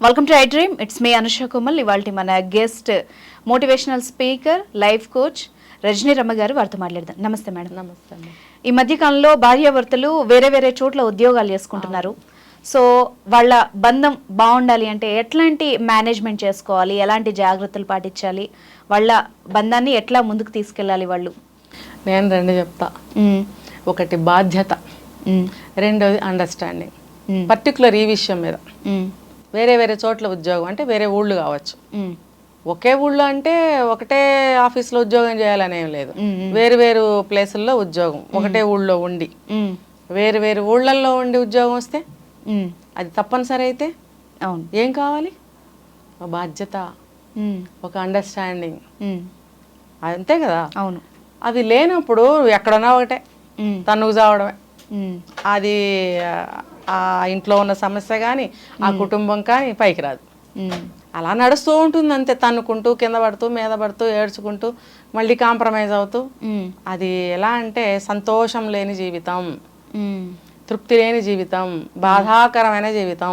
Welcome to I dream. It's me Anusha Kumal. ఇవాళ మన guest motivational speaker, life coach Rajani Ramma garu. వారితో మాట్లాడదాం. నమస్తే మేడం. నమస్తే. ఈ మధ్య కాలంలో భార్యాభర్తలు వేరే వేరే చోట్ల ఉద్యోగాలు చేసుకుంటున్నారు. సో వాళ్ళ బంధం బాగుండాలి అంటే ఎట్లాంటి మేనేజ్మెంట్ చేసుకోవాలి, ఎలాంటి జాగ్రత్తలు పాటించాలి, వాళ్ళ బంధాన్ని ఎట్లా ముందుకు తీసుకెళ్ళాలి వాళ్ళు? నేను రెండు చెప్తా. ఒకటి బాధ్యత, రెండోది అండర్స్టాండింగ్. పర్టికులర్ ఈ విషయం మీద వేరే వేరే చోట్ల ఉద్యోగం అంటే వేరే ఊళ్ళు కావచ్చు, ఒకే ఊళ్ళో అంటే ఒకటే ఆఫీస్లో ఉద్యోగం చేయాలనేం లేదు. వేరు వేరు ప్లేసుల్లో ఉద్యోగం ఒకటే ఊళ్ళో ఉండి వేరు వేరు ఊళ్ళల్లో ఉండి ఉద్యోగం వస్తే అది తప్పనిసరి అయితే అవును, ఏం కావాలి? ఒక బాధ్యత, ఒక అండర్స్టాండింగ్, అంతే కదా. అవును. అవి లేనప్పుడు ఎక్కడన్నా ఒకటే తన్నుకు చావడమే. అది ఆ ఇంట్లో ఉన్న సమస్య కానీ ఆ కుటుంబం కానీ పైకి రాదు. అలా నడుస్తూ ఉంటుంది అంతే, తన్నుకుంటూ కింద పడుతూ మీద పడుతూ ఏడ్చుకుంటూ మళ్ళీ కాంప్రమైజ్ అవుతూ. అది ఎలా అంటే సంతోషం లేని జీవితం, తృప్తి లేని జీవితం, బాధాకరమైన జీవితం.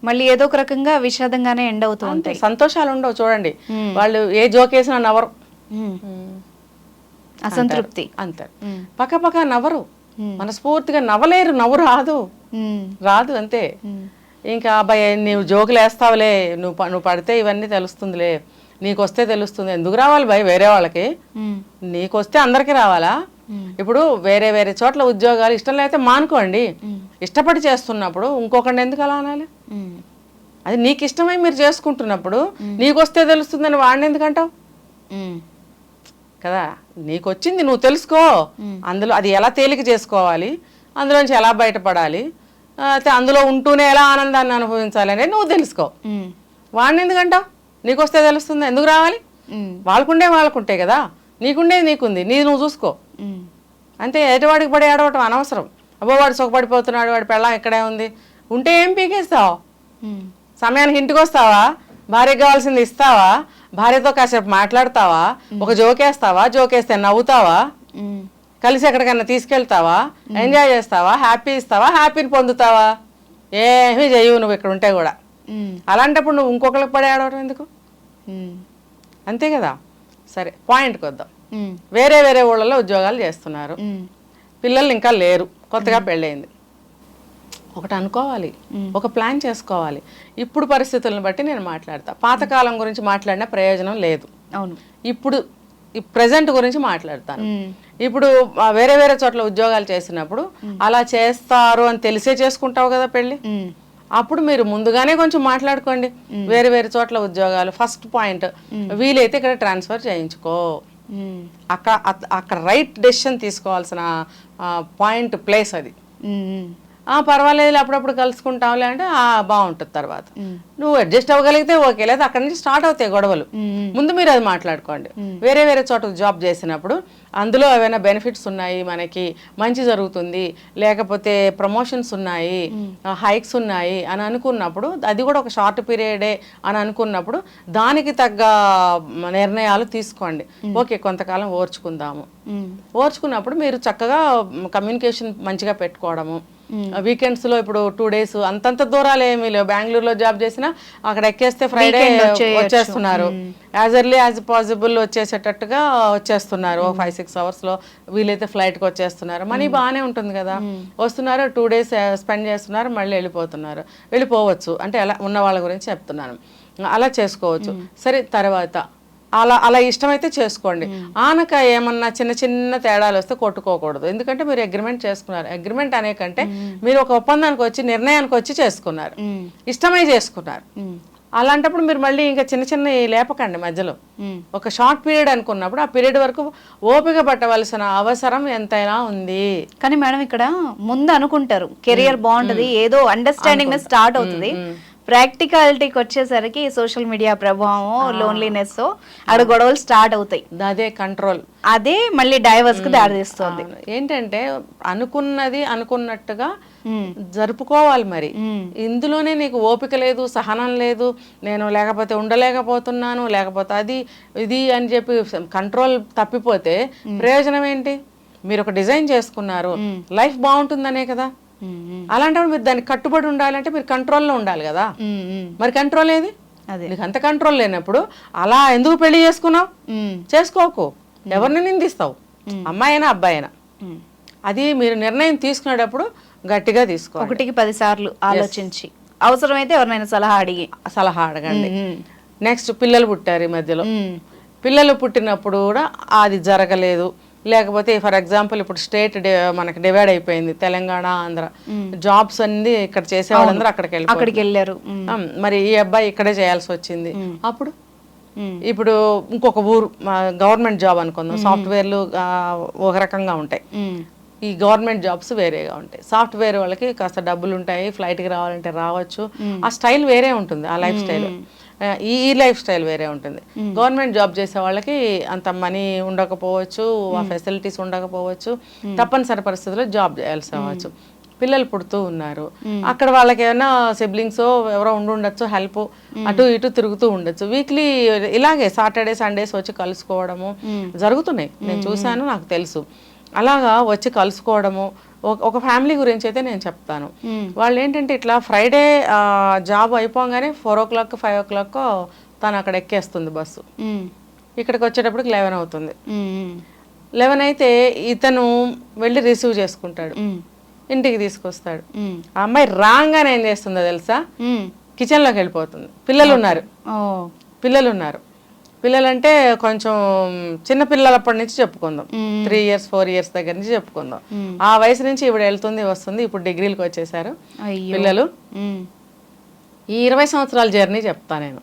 మళ్ళీ ఏదో ఒక రకంగా విషాదంగానే ఎండ్ అవుతూ ఉంటాయి. సంతోషాలు ఉండవు. చూడండి, వాళ్ళు ఏ జోకేసినా నవ్వరు, అసంతృప్తి అంతే. పక్క నవ్వరు, మనస్ఫూర్తిగా నవ్వలేరు, నవ్వు రాదు అంతే. ఇంకా అబ్బాయి నువ్వు జోకులు వేస్తావులే, నువ్వు పడితే ఇవన్నీ తెలుస్తుందిలే, నీకు వస్తే తెలుస్తుంది. ఎందుకు రావాలి భయ్ వేరే వాళ్ళకి? నీకు వస్తే అందరికీ రావాలా? ఇప్పుడు వేరే వేరే చోట్ల ఉద్యోగాలు ఇష్టం లేకపోతే మానుకోండి. ఇష్టపడి చేస్తున్నప్పుడు ఇంకొకరిని ఎందుకు అలా అనాలి? అది నీకు ఇష్టమై మీరు చేసుకుంటున్నప్పుడు నీకు వస్తే తెలుస్తుందని వాడిని ఎందుకంటావు కదా? నీకు వచ్చింది నువ్వు తెలుసుకో, అందులో అది ఎలా తేలిక చేసుకోవాలి, అందులోంచి ఎలా బయటపడాలి, అయితే అందులో ఉంటూనే ఎలా ఆనందాన్ని అనుభవించాలి అనేది నువ్వు తెలుసుకో. వాడిని ఎందుకంటావు? నీకు వస్తే తెలుస్తుంది, ఎందుకు రావాలి? వాళ్ళకుంటే కదా, నీకుండేది నీకుంది, నీది నువ్వు చూసుకో అంతే. ఎటువాడికి పడి ఏడవటం అనవసరం. అబ్బో వాడు సుఖపడిపోతున్నాడు, వాడి పెళ్ళం ఇక్కడే ఉంది, ఉంటే ఏం పీకేస్తావు? సమయానికి ఇంటికి వస్తావా? భార్యకు కావాల్సింది ఇస్తావా? భార్యతో కాసేపు మాట్లాడతావా? ఒక జోకేస్తావా? జోకేస్తే నవ్వుతావా? కలిసి ఎక్కడికైనా తీసుకెళ్తావా? ఎంజాయ్ చేస్తావా? హ్యాపీ ఇస్తావా? హ్యాపీని పొందుతావా? ఏమీ చెయ్యవు నువ్వు ఇక్కడ ఉంటే కూడా. అలాంటప్పుడు నువ్వు ఇంకొకరికి పడి ఆడవడం ఎందుకు? అంతే కదా. సరే, పాయింట్కి వద్దాం. వేరే వేరే ఊళ్ళలో ఉద్యోగాలు చేస్తున్నారు, పిల్లలు ఇంకా లేరు, కొత్తగా పెళ్ళయింది. ఒకటి అనుకోవాలి, ఒక ప్లాన్ చేసుకోవాలి. ఇప్పుడు పరిస్థితులను బట్టి నేను మాట్లాడతా. పాతకాలం గురించి మాట్లాడినా ప్రయోజనం లేదు. అవును, ఇప్పుడు ఈ ప్రజెంట్ గురించి మాట్లాడతాను. ఇప్పుడు వేరే వేరే చోట్ల ఉద్యోగాలు చేసినప్పుడు అలా చేస్తారు అని తెలిసే చేసుకుంటావు కదా పెళ్ళి. అప్పుడు మీరు ముందుగానే కొంచెం మాట్లాడుకోండి. వేరే వేరే చోట్ల ఉద్యోగాలు ఫస్ట్ పాయింట్, వీలైతే ఇక్కడ ట్రాన్స్ఫర్ చేయించుకో. అక్కడ రైట్ డెసిషన్ తీసుకోవాల్సిన పాయింట్, ప్లేస్ అది. పర్వాలేదు అప్పుడప్పుడు కలుసుకుంటాంలే అంటే బాగుంటుంది. తర్వాత నువ్వు అడ్జస్ట్ అవ్వగలిగితే ఓకే, లేదా అక్కడి నుంచి స్టార్ట్ అవుతాయి గొడవలు. ముందు మీరు అది మాట్లాడుకోండి. వేరే వేరే చోట జాబ్ చేసినప్పుడు అందులో ఏమైనా బెనిఫిట్స్ ఉన్నాయి, మనకి మంచి జరుగుతుంది, లేకపోతే ప్రమోషన్స్ ఉన్నాయి, హైక్స్ ఉన్నాయి అని అనుకున్నప్పుడు, అది కూడా ఒక షార్ట్ పీరియడే అని అనుకున్నప్పుడు దానికి తగ్గ నిర్ణయాలు తీసుకోండి. ఓకే, కొంతకాలం ఓర్చుకుందాము. ఓర్చుకున్నప్పుడు మీరు చక్కగా కమ్యూనికేషన్ మంచిగా పెట్టుకోవడము. వీకెండ్స్లో ఇప్పుడు 2 days అంతంత దూరాలు ఏమీ లేవు. బెంగళూరులో జాబ్ చేసినా అక్కడ ఎక్కేస్తే ఫ్రైడే వచ్చేస్తున్నారు. యాజ్ ఎర్లీ యాజ్ పాసిబుల్ వచ్చేసేటట్టుగా వచ్చేస్తున్నారు. 5-6 hours వీలైతే ఫ్లైట్కి వచ్చేస్తున్నారు. మనీ బాగానే ఉంటుంది కదా, వస్తున్నారు, 2 days స్పెండ్ చేస్తున్నారు, మళ్ళీ వెళ్ళిపోవచ్చు. అంటే అలా ఉన్న వాళ్ళ గురించి చెప్తున్నాను. అలా చేసుకోవచ్చు. సరే, తర్వాత అలా ఇష్టమైతే చేసుకోండి. ఆనక ఏమన్నా చిన్న చిన్న తేడాలు వస్తే కొట్టుకోకూడదు. ఎందుకంటే మీరు అగ్రిమెంట్ చేసుకున్నారు. అగ్రిమెంట్ అనే కంటే మీరు ఒక ఒప్పందానికి వచ్చి, నిర్ణయానికి వచ్చి చేసుకున్నారు, ఇష్టమై చేసుకున్నారు. అలాంటప్పుడు మీరు మళ్ళీ ఇంకా చిన్న చిన్న లేపకండి మధ్యలో. ఒక షార్ట్ పీరియడ్ అనుకున్నప్పుడు ఆ పీరియడ్ వరకు ఓపిక పట్టవలసిన అవసరం ఎంతైనా ఉంది. కానీ మేడం ఇక్కడ ముందు అనుకుంటారు కెరియర్ బాగుంటది, ఏదో అండర్స్టాండింగ్ స్టార్ట్ అవుతుంది. ప్రాక్టికాలిటీకి వచ్చేసరికి సోషల్ మీడియా ప్రభావం, లోన్లీనెస్, అక్కడ గొడవలు స్టార్ట్ అవుతాయి. అదే కంట్రోల్, అదే మళ్ళీ డైవర్స్ కు దారితీస్తుంది. ఏంటంటే అనుకున్నది అనుకున్నట్టుగా జరుపుకోవాలి. మరి ఇందులోనే నీకు ఓపిక లేదు, సహనం లేదు, నేను లేకపోతే ఉండలేకపోతున్నాను, లేకపోతే అది ఇది అని చెప్పి కంట్రోల్ తప్పిపోతే ప్రయోజనం ఏంటి? మీరు ఒక డిజైన్ చేసుకున్నారు, లైఫ్ బాగుంటుందనే కదా. అలాంటప్పుడు మీరు దానికి కట్టుబడి ఉండాలంటే మీరు కంట్రోల్లో ఉండాలి కదా. మరి కంట్రోల్ ఏది? అదే నీకు అంత కంట్రోల్ లేనప్పుడు అలా ఎందుకు పెళ్లి చేసుకున్నావు? చేసుకోకు. ఎవరిని నిందిస్తావు, అమ్మాయి అయినా అబ్బాయి అయినా. అది మీరు నిర్ణయం తీసుకునేటప్పుడు గట్టిగా తీసుకోవాలి. 1కి 10 సార్లు ఆలోచించి అవసరమైతే ఎవరినైనా సలహా అడగండి. నెక్స్ట్ పిల్లలు పుట్టారు ఈ మధ్యలో. పిల్లలు పుట్టినప్పుడు కూడా అది జరగలేదు, లేకపోతే ఫర్ ఎగ్జాంపుల్ ఇప్పుడు స్టేట్ మనకి డివైడ్ అయిపోయింది, తెలంగాణ ఆంధ్ర. జాబ్స్ అన్ని ఇక్కడ చేసేవాళ్ళందరూ అక్కడికి వెళ్ళారు. మరి ఈ అబ్బాయి ఇక్కడే చేయాల్సి వచ్చింది. అప్పుడు ఇప్పుడు ఇంకొక ఊరు గవర్నమెంట్ జాబ్ అనుకుందాం, సాఫ్ట్వేర్లు ఒక రకంగా ఉంటాయి, ఈ గవర్నమెంట్ జాబ్స్ వేరేగా ఉంటాయి. సాఫ్ట్వేర్ వాళ్ళకి కాస్త డబ్బులు ఉంటాయి, ఫ్లైట్కి రావాలంటే రావచ్చు, ఆ స్టైల్ వేరే ఉంటుంది, ఆ లైఫ్ స్టైల్, ఈ లైఫ్ స్టైల్ వేరే ఉంటుంది. గవర్నమెంట్ జాబ్ చేసే వాళ్ళకి అంత మనీ ఉండకపోవచ్చు, ఆ ఫెసిలిటీస్ ఉండకపోవచ్చు, తప్పనిసరి పరిస్థితుల్లో జాబ్ చేయాల్సి అవ్వచ్చు. పిల్లలు పుడుతూ ఉన్నారు, అక్కడ వాళ్ళకి ఏమైనా సిబ్లింగ్స్ ఎవరో ఉండొచ్చు, హెల్ప్ అటు ఇటు తిరుగుతూ ఉండొచ్చు. వీక్లీ ఇలాగే సాటర్డే సండేస్ వచ్చి కలుసుకోవడము జరుగుతున్నాయి, నేను చూశాను, నాకు తెలుసు. అలాగా వచ్చి కలుసుకోవడము. ఒక ఫ్యామిలీ గురించి అయితే నేను చెప్తాను. వాళ్ళు ఏంటంటే ఇట్లా ఫ్రైడే జాబ్ అయిపోగానే 4 o'clock 5 o'clock తను అక్కడ ఎక్కేస్తుంది బస్సు. ఇక్కడికి వచ్చేటప్పటికి 11 అవుతుంది. 11 అయితే ఇతను వెళ్ళి రిసీవ్ చేసుకుంటాడు, ఇంటికి తీసుకొస్తాడు. ఆ అమ్మాయి రాగానే ఏం చేస్తుందో తెలుసా? కిచెన్లోకి వెళ్ళిపోతుంది. పిల్లలు ఉన్నారు. పిల్లలంటే కొంచెం చిన్న పిల్లలప్పటి నుంచి చెప్పుకుందాం, 3 years 4 years దగ్గర నుంచి చెప్పుకుందాం. ఆ వయసు నుంచి ఇప్పుడు వెళ్తుంది వస్తుంది. ఇప్పుడు డిగ్రీలకు వచ్చేసారు పిల్లలు. ఈ 20 సంవత్సరాల జర్నీ చెప్తా నేను.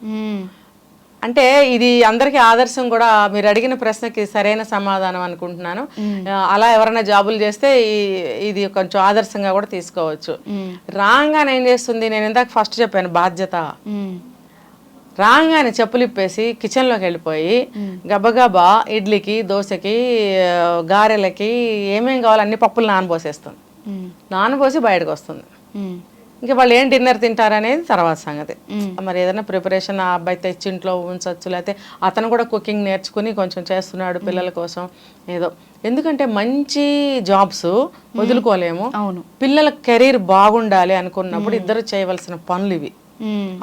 అంటే ఇది అందరికీ ఆదర్శం కూడా. మీరు అడిగిన ప్రశ్నకి సరైన సమాధానం అనుకుంటున్నాను. అలా ఎవరైనా జాబులు చేస్తే ఇది కొంచెం ఆదర్శంగా కూడా తీసుకోవచ్చు. రాగానే ఏం చేస్తుంది, నేను ఇందాక ఫస్ట్ చెప్పాను బాధ్యత. రాగానే చెప్పులు ఇప్పేసి కిచెన్లోకి వెళ్ళిపోయి గబగబా ఇడ్లీకి, దోశకి, గారెలకి ఏమేం కావాలో అన్ని పప్పులు నానబోసేస్తుంది. నానబోసి బయటకు వస్తుంది. ఇంకా వాళ్ళు ఏం డిన్నర్ తింటారనేది తర్వాత సంగతి. మరి ఏదైనా ప్రిపరేషన్ ఆ అబ్బాయి తెచ్చి ఇంట్లో ఉంచవచ్చు, లేకపోతే అతను కూడా కుకింగ్ నేర్చుకుని కొంచెం చేస్తున్నాడు పిల్లల కోసం ఏదో. ఎందుకంటే మంచి జాబ్స్ వదులుకోలేము. పిల్లల కెరీర్ బాగుండాలి అనుకున్నప్పుడు ఇద్దరు చేయవలసిన పనులు ఇవి.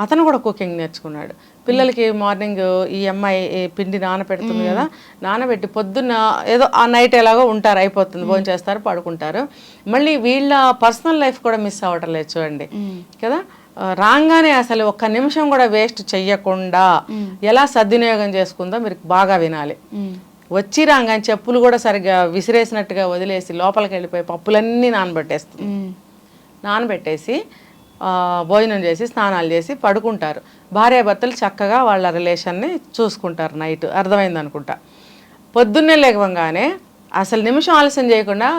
అతను కూడా కుకింగ్ నేర్చుకున్నాడు. పిల్లలకి మార్నింగ్ ఈ అమ్మాయి పిండి నానబెడుతుంది కదా, నానబెట్టి పొద్దున్న ఏదో ఆ నైట్ ఎలాగో ఉంటారు, అయిపోతుంది, భోజనం చేస్తారు, పడుకుంటారు. మళ్ళీ వీళ్ళ పర్సనల్ లైఫ్ కూడా మిస్ అవ్వటం లేదు చూడండి కదా. రాగానే అసలు ఒక్క నిమిషం కూడా వేస్ట్ చెయ్యకుండా ఎలా సద్వినియోగం చేసుకుందో మీరు బాగా వినాలి. వచ్చి రాగానే చెప్పులు కూడా సరిగ్గా విసిరేసినట్టుగా వదిలేసి లోపలికి వెళ్ళిపోయి పప్పులన్నీ నానబెట్టేసి భోజనం చేసి స్నానాలు చేసి పడుకుంటారు. భార్యాభర్తలు చక్కగా వాళ్ళ రిలేషన్ని చూసుకుంటారు నైట్. అర్థమైంది అనుకుంటా. పొద్దున్నే లేవగానే అసలు నిమిషం ఆలస్యం చేయకుండా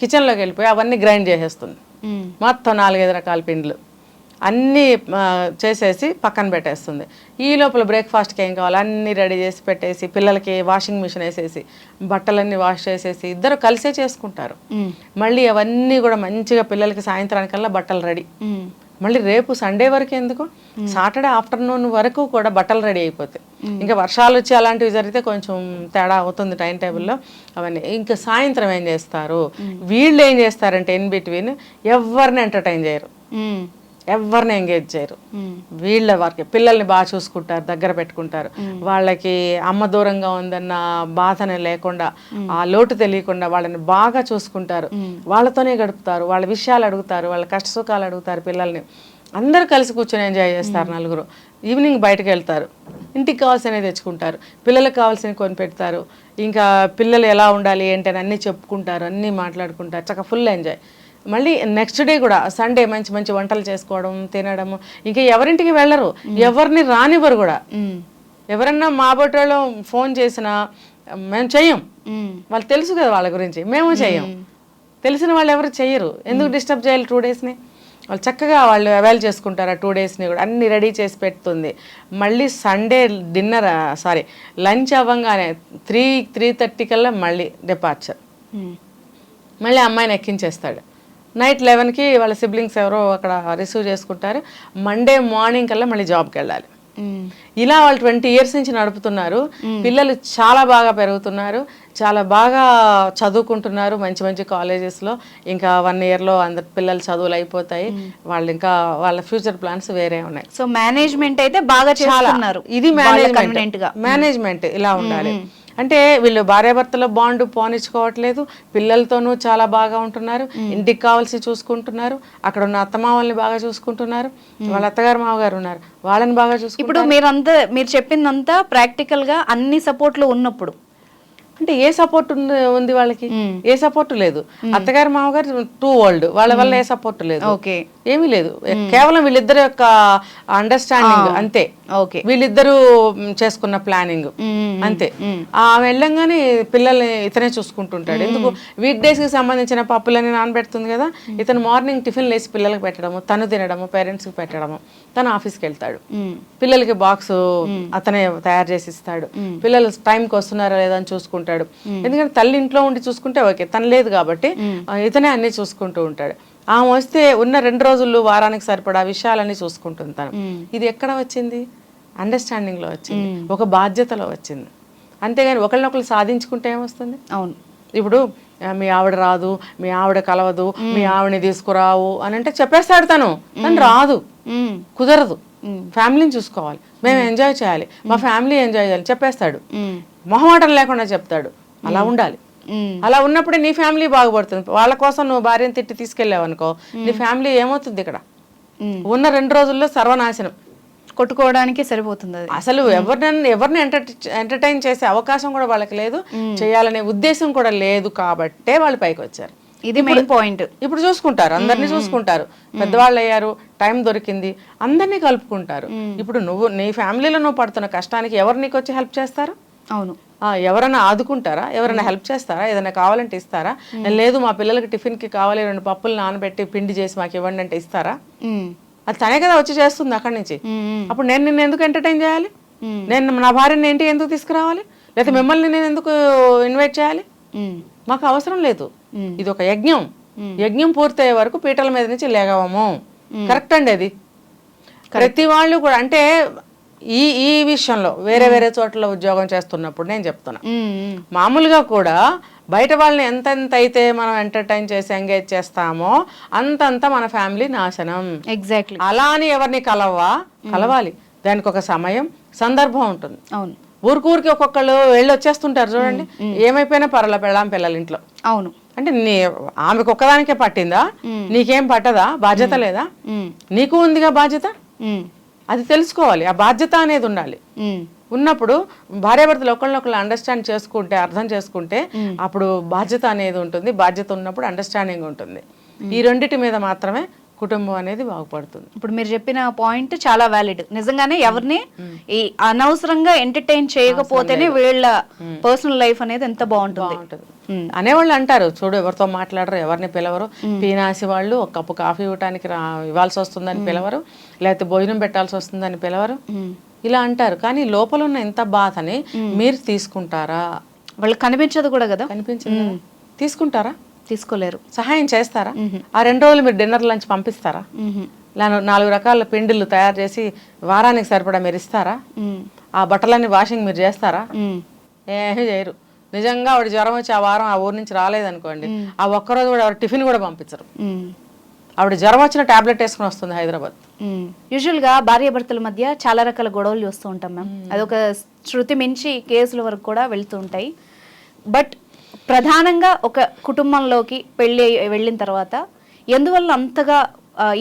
కిచెన్లోకి వెళ్ళిపోయి అవన్నీ గ్రైండ్ చేసేస్తుంది. మొత్తం 4-5 రకాల పిండిలు అన్నీ చేసేసి పక్కన పెట్టేస్తుంది. ఈ లోపల బ్రేక్ఫాస్ట్కి ఏం కావాలి అన్నీ రెడీ చేసి పెట్టేసి, పిల్లలకి వాషింగ్ మిషన్ వేసేసి బట్టలన్నీ వాష్ చేసేసి ఇద్దరు కలిసే చేసుకుంటారు. మళ్ళీ అవన్నీ కూడా మంచిగా పిల్లలకి సాయంత్రానికల్లా బట్టలు రెడీ. మళ్ళీ రేపు సండే వరకు ఎందుకు, సాటర్డే ఆఫ్టర్నూన్ వరకు కూడా బట్టలు రెడీ అయిపోతాయి. ఇంకా వర్షాలు వచ్చి అలాంటివి జరిగితే కొంచెం తేడా అవుతుంది టైం టేబుల్లో అవన్నీ. ఇంకా సాయంత్రం ఏం చేస్తారు, వీళ్ళు ఏం చేస్తారంటే ఇన్ బిట్వీన్ ఎవరిని ఎంటర్టైన్ చేయరు, ఎవరిని ఎంగేజ్ చేయరు. వీళ్ళ వారికి పిల్లల్ని బాగా చూసుకుంటారు, దగ్గర పెట్టుకుంటారు. వాళ్ళకి అమ్మ దూరంగా ఉందన్న బాధనే లేకుండా, ఆ లోటు తెలియకుండా వాళ్ళని బాగా చూసుకుంటారు. వాళ్ళతోనే గడుపుతారు, వాళ్ళ విషయాలు అడుగుతారు, వాళ్ళ కష్ట సుఖాలు అడుగుతారు. పిల్లల్ని అందరూ కలిసి కూర్చొని ఎంజాయ్ చేస్తారు. నలుగురు ఈవినింగ్ బయటకు వెళ్తారు, ఇంటికి కావాల్సినవి తెచ్చుకుంటారు, పిల్లలకు కావాల్సినవి కొని పెడతారు. ఇంకా పిల్లలు ఎలా ఉండాలి ఏంటి అని అన్నీ చెప్పుకుంటారు, అన్నీ మాట్లాడుకుంటారు, చక్కగా ఫుల్ ఎంజాయ్. మళ్ళీ నెక్స్ట్ డే కూడా సండే మంచి మంచి వంటలు చేసుకోవడం, తినడము. ఇంకా ఎవరింటికి వెళ్ళరు, ఎవరిని రానివ్వరు కూడా. ఎవరన్నా మా బొట్టలో ఫోన్ చేసినా మేము చెయ్యం, వాళ్ళు తెలుసు కదా వాళ్ళ గురించి, మేము చెయ్యం. తెలిసిన వాళ్ళు ఎవరు చెయ్యరు, ఎందుకు డిస్టర్బ్ చేయాలి 2 daysని. వాళ్ళు చక్కగా వాళ్ళు అవైల్ చేసుకుంటారు ఆ 2 daysని కూడా, అన్ని రెడీ చేసి పెడుతుంది. మళ్ళీ సండే లంచ్ అవ్వగానే 3-3:30 కల్లా మళ్ళీ డిపార్చర్. మళ్ళీ అమ్మాయిని ఎక్కించేస్తాడు. నైట్ 11కి వాళ్ళ సిబ్లింగ్స్ ఎవరో అక్కడ రిసీవ్ చేసుకుంటారు. మండే మార్నింగ్ కల్లా మళ్ళీ జాబ్కి వెళ్ళాలి. ఇలా వాళ్ళు 20 years నుంచి నడుపుతున్నారు. పిల్లలు చాలా బాగా పెరుగుతున్నారు. చాలా బాగా చదువుకుంటున్నారు మంచి మంచి కాలేజెస్లో. ఇంకా 1 yearలో అందరి పిల్లలు చదువులు అయిపోతాయి. వాళ్ళు ఇంకా వాళ్ళ ఫ్యూచర్ ప్లాన్స్ వేరే ఉన్నాయి. సో మేనేజ్మెంట్ అయితే బాగా చేస్తున్నారు. ఇది కన్వీనియంట్ గా మేనేజ్మెంట్ ఇలా ఉండాలి. అంటే వీళ్ళు భార్యాభర్తల బాండ్ పోనిచ్చుకోవట్లేదు, పిల్లలతోనూ చాలా బాగా ఉంటున్నారు, ఇంటికి కావాల్సి చూసుకుంటున్నారు, అక్కడ ఉన్న అత్తమామల్ని బాగా చూసుకుంటున్నారు, వాళ్ళ అత్తగారు మామగారు ఉన్నారు వాళ్ళని బాగా చూసుకుంటున్నారు. ఇప్పుడు మీరు చెప్పిందంతా ప్రాక్టికల్ గా అన్ని సపోర్ట్లు ఉన్నప్పుడు అంటే ఏ సపోర్ట్ ఉంది వాళ్ళకి? ఏ సపోర్ట్ లేదు. అత్తగారు మామగారు టూ వరల్డ్, వాళ్ళ వల్ల ఏ సపోర్ట్ లేదు, ఏమీ లేదు. కేవలం వీళ్ళిద్దరి యొక్క అండర్స్టాండింగ్ అంతే. వీళ్ళిద్దరూ చేసుకున్న ప్లానింగ్ అంతే. ఆమె వెళ్ళంగానే పిల్లల్ని ఇతనే చూసుకుంటుంటాడు. ఎందుకు? వీక్ డేస్ కి సంబంధించిన పప్పులని నానబెడుతుంది కదా, ఇతను మార్నింగ్ టిఫిన్ లేసి పిల్లలకి పెట్టడము, తను తినడము, పేరెంట్స్ కి పెట్టడము, తను ఆఫీస్కి వెళ్తాడు, పిల్లలకి బాక్స్ అతనే తయారు చేసి ఇస్తాడు, పిల్లలు టైంకి వస్తున్నారా లేదా అని చూసుకుంటాడు. ఎందుకంటే తల్లి ఇంట్లో ఉండి చూసుకుంటే ఓకే, తను లేదు కాబట్టి ఇతనే అన్ని చూసుకుంటూ ఉంటాడు. ఆమె వస్తే ఉన్న 2 రోజులు వారానికి సరిపడా విషయాలన్నీ చూసుకుంటుంది తను. ఇది ఎక్కడ వచ్చింది? అండర్స్టాండింగ్ లో వచ్చింది, ఒక బాధ్యతలో వచ్చింది. అంతేగాని ఒకళ్ళనొకళ్ళు సాధించుకుంటే ఏమొస్తుంది? అవును. ఇప్పుడు మీ ఆవిడ రాదు, మీ ఆవిడ కలవదు, మీ ఆవిడని తీసుకురావు అని అంటే చెప్పేస్తాడు తను రాదు, కుదరదు, ఫ్యామిలీని చూసుకోవాలి, మేము ఎంజాయ్ చేయాలి, మా ఫ్యామిలీ ఎంజాయ్ చేయాలి చెప్పేస్తాడు. మొహమాటం లేకుండా చెప్తాడు. అలా ఉండాలి. అలా ఉన్నప్పుడే నీ ఫ్యామిలీ బాగుపడుతుంది. వాళ్ళ కోసం నువ్వు భార్యను తిట్టి తీసుకెళ్ళావు అనుకో, నీ ఫ్యామిలీ ఏమవుతుంది? ఇక్కడ ఉన్న 2 రోజుల్లో సర్వనాశనం, కొట్టుకోవడానికి సరిపోతుంది. అసలు ఎవరిని ఎంటర్టైన్ చేసే అవకాశం కూడా వాళ్ళకి లేదు, చేయాలనే ఉద్దేశం కూడా లేదు, కాబట్టే వాళ్ళు పైకి వచ్చారు. ఇది మెయిన్ పాయింట్. ఇప్పుడు చూసుకుంటారు, అందరినీ చూసుకుంటారు, పెద్దవాళ్ళు అయ్యారు, టైం దొరికింది, అందరినీ కలుపుకుంటారు. ఇప్పుడు నీ ఫ్యామిలీలో నువ్వు పడుతున్న కష్టానికి ఎవరు నీకు వచ్చి హెల్ప్ చేస్తారు? అవును. ఎవరైనా ఆదుకుంటారా? ఎవరైనా హెల్ప్ చేస్తారా? ఏదైనా కావాలంటే ఇస్తారా? లేదు మా పిల్లలకి టిఫిన్ కి కావాలి 2 పప్పులు నానబెట్టి పిండి చేసి మాకు ఇవ్వండి అంటే ఇస్తారా? అది తనే కదా వచ్చి చేస్తుంది అక్కడి నుంచి. అప్పుడు నేను నిన్ను ఎందుకు ఎంటర్టైన్ చేయాలి? నేను నా భార్యని ఏంటి ఎందుకు తీసుకురావాలి? లేకపోతే మిమ్మల్ని నేను ఎందుకు ఇన్వైట్ చేయాలి? మాకు అవసరం లేదు. ఇది ఒక యజ్ఞం. యజ్ఞం పూర్తయ్యే వరకు పీటల మీద నుంచి లేగవము. కరెక్ట్ అండి. అది ప్రతి వాళ్ళు కూడా అంటే ఈ విషయంలో వేరే చోట్ల ఉద్యోగం చేస్తున్నప్పుడు నేను చెప్తున్నా, మామూలుగా కూడా బయట వాళ్ళని ఎంతెంత అయితే మనం ఎంటర్టైన్ చేసి ఎంగేజ్ చేస్తామో అంతంత మన ఫ్యామిలీ నాశనం. ఎగ్జాక్ట్లీ. అలా అని ఎవరిని కలవాలి, దానికి ఒక సమయం సందర్భం ఉంటుంది. అవును. ఊరికి ఒక్కొక్కళ్ళు వెళ్ళి వచ్చేస్తుంటారు చూడండి, ఏమైపోయినా పర్వాలే పెళ్ళాం పిల్లల ఇంట్లో. అవును. అంటే ఆమెకు ఒక్కదానికే పట్టిందా? నీకేం పట్టదా? బాధ్యత లేదా? నీకు ఉందిగా బాధ్యత. అది తెలుసుకోవాలి. ఆ బాధ్యత అనేది ఉండాలి. ఉన్నప్పుడు భార్యాభర్తలు ఒకళ్ళనొకళ్ళు అండర్స్టాండ్ చేసుకుంటే, అర్థం చేసుకుంటే అప్పుడు బాధ్యత అనేది ఉంటుంది. బాధ్యత ఉన్నప్పుడు అండర్స్టాండింగ్ ఉంటుంది. ఈ రెండిటి మీద మాత్రమే కుటుంబం అనేది బాగుపడుతుంది. ఇప్పుడు మీరు చెప్పిన పాయింట్ చాలా వ్యాలిడ్. నిజంగానే ఎవరిని ఈ అనవసరంగా ఎంటర్టైన్ చేయకపోతేనే వీళ్ళ పర్సనల్ లైఫ్ అనేది ఎంత బాగుంటుంది. అనేవాళ్ళు అంటారు చూడు, ఎవరితో మాట్లాడరు, ఎవరిని పిలవరు, పీనాసి వాళ్ళు ఒక కప్పు కాఫీ ఇవ్వటానికి ఇవ్వాల్సి వస్తుందని పిలవరు, లేకపోతే భోజనం పెట్టాల్సి వస్తుందని పిలవరు, ఇలా అంటారు. కానీ లోపల ఉన్న ఇంత బాధని మీరు తీసుకుంటారా? వాళ్ళకి కనిపించదు కూడా కదా. కనిపించదు. తీసుకుంటారా? తీసుకోలేరు. సహాయం చేస్తారా? ఆ 2 రోజులు మీరు డిన్నర్ లంచ్ పంపిస్తారా? 4 రకాల పిండిలు తయారు చేసి వారానికి సరిపడా మీరు ఇస్తారా? ఆ బట్టలన్నీ వాషింగ్ మీరు చేస్తారా? ఏమీ చేయరు. నిజంగా ఆవిడ జ్వరం వచ్చి ఆ వారం ఆ ఊరు నుంచి రాలేదనుకోండి, ఆ ఒక్కరోజు కూడా ఆవిడ టిఫిన్ కూడా పంపించరు. ఆవిడ జ్వరం వచ్చిన టాబ్లెట్ వేసుకుని వస్తుంది హైదరాబాద్. యూజువల్గా భార్యాభర్తల మధ్య చాలా రకాల గొడవలు చూస్తూ ఉంటాం మ్యామ్. అదొక శృతి మించి కేసుల వరకు కూడా వెళ్తూ ఉంటాయి. బట్ ప్రధానంగా ఒక కుటుంబంలోకి వెళ్ళిన తర్వాత ఎందువల్ల అంతగా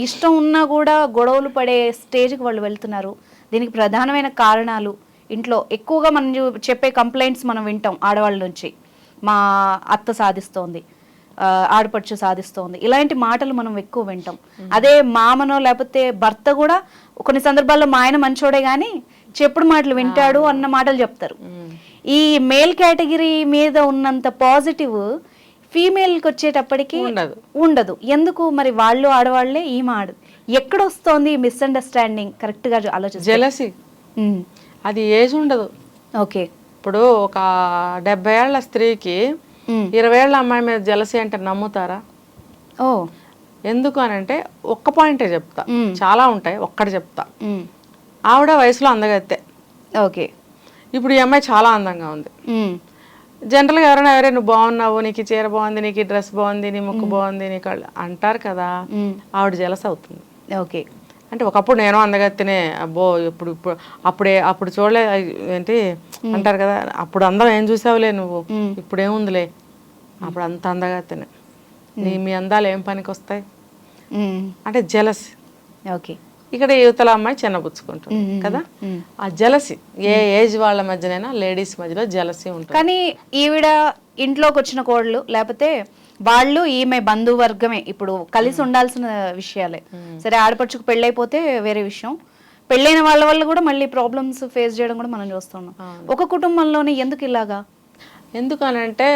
ఇష్టం ఉన్నా కూడా గొడవలు పడే స్టేజ్కి వాళ్ళు వెళ్తున్నారు? దీనికి ప్రధానమైన కారణాలు ఇంట్లో ఎక్కువగా మనం చెప్పే కంప్లైంట్స్ మనం వింటాం ఆడవాళ్ళ నుంచి. మా అత్త సాధిస్తోంది, ఆడపడుచు సాధిస్తోంది, ఇలాంటి మాటలు మనం ఎక్కువ వింటాం. అదే మామనో లేకపోతే భర్త కూడా కొన్ని సందర్భాల్లో మా ఆయన మంచోడే కానీ చెప్పుడు మాటలు వింటాడు అన్న మాటలు చెప్తారు. ఈ మేల్ కేటగిరీ మీద ఉన్నంత పాజిటివ్ ఫీమేల్కి వచ్చేటప్పటికి ఉండదు. ఎందుకు మరి? వాళ్ళు ఆడవాళ్లే, ఈమె ఎక్కడ వస్తోంది మిస్అండర్స్టాండింగ్? కరెక్ట్ గా ఆలోచిస్తే జెలసీ. అది ఏజ్ ఉండదు. ఓకే. ఇప్పుడు ఒక 70 ఏళ్ల స్త్రీకి 20 ఏళ్ల అమ్మాయి మీద జెలసీ అంటే నమ్ముతారా? ఓ ఎందుకు అని అంటే ఒక్క పాయింటే చెప్తా, చాలా ఉంటాయి, ఒక్కటి చెప్తా. ఆవిడ వయసులో అందగత్తే. ఓకే. ఇప్పుడు ఈ అమ్మాయి చాలా అందంగా ఉంది. జనరల్గా ఎవరైనా నువ్వు బాగున్నావు, నీకు ఈ చీర బాగుంది, నీకు ఈ డ్రెస్ బాగుంది, నీ ముక్కు బాగుంది, నీ కళ్ళు అంటారు కదా, ఆవిడ జలస్ అవుతుంది. ఓకే. అంటే ఒకప్పుడు నేను అందగత్తినే, అబ్బో ఇప్పుడు ఇప్పుడు అప్పుడు చూడలే ఏంటి అంటారు కదా, అప్పుడు అందం ఏం చూసావులే నువ్వు, ఇప్పుడేముందిలే, అప్పుడు అంత అందగత్తినే, మీ అందాలు ఏం పనికి వస్తాయి అంటే జలసి. ఓకే. ఇక్కడ యువతల అమ్మాయి చిన్నపుచ్చుకుంటుంది కదా, ఆ జలసి ఏ ఏజ్ వాళ్ళ మధ్యనైనా లేడీస్ మధ్యలో జలసి ఉంటుంది. కానీ ఈవిడ ఇంట్లోకి వచ్చిన కోడలు లేకపోతే వాళ్ళు ఈమె బంధువర్గమే ఇప్పుడు కలిసి ఉండాల్సిన విషయాలే. సరే ఆడపడుచుకు పెళ్ళైపోతే వేరే విషయం, పెళ్ళైన వాళ్ళ వల్ల కూడా మళ్ళీ ప్రాబ్లమ్స్ ఫేస్ చేయడం కూడా మనం చూస్తున్నాం. ఒక కుటుంబంలోనే ఎందుకు ఇలాగా? ఎందుకనంటే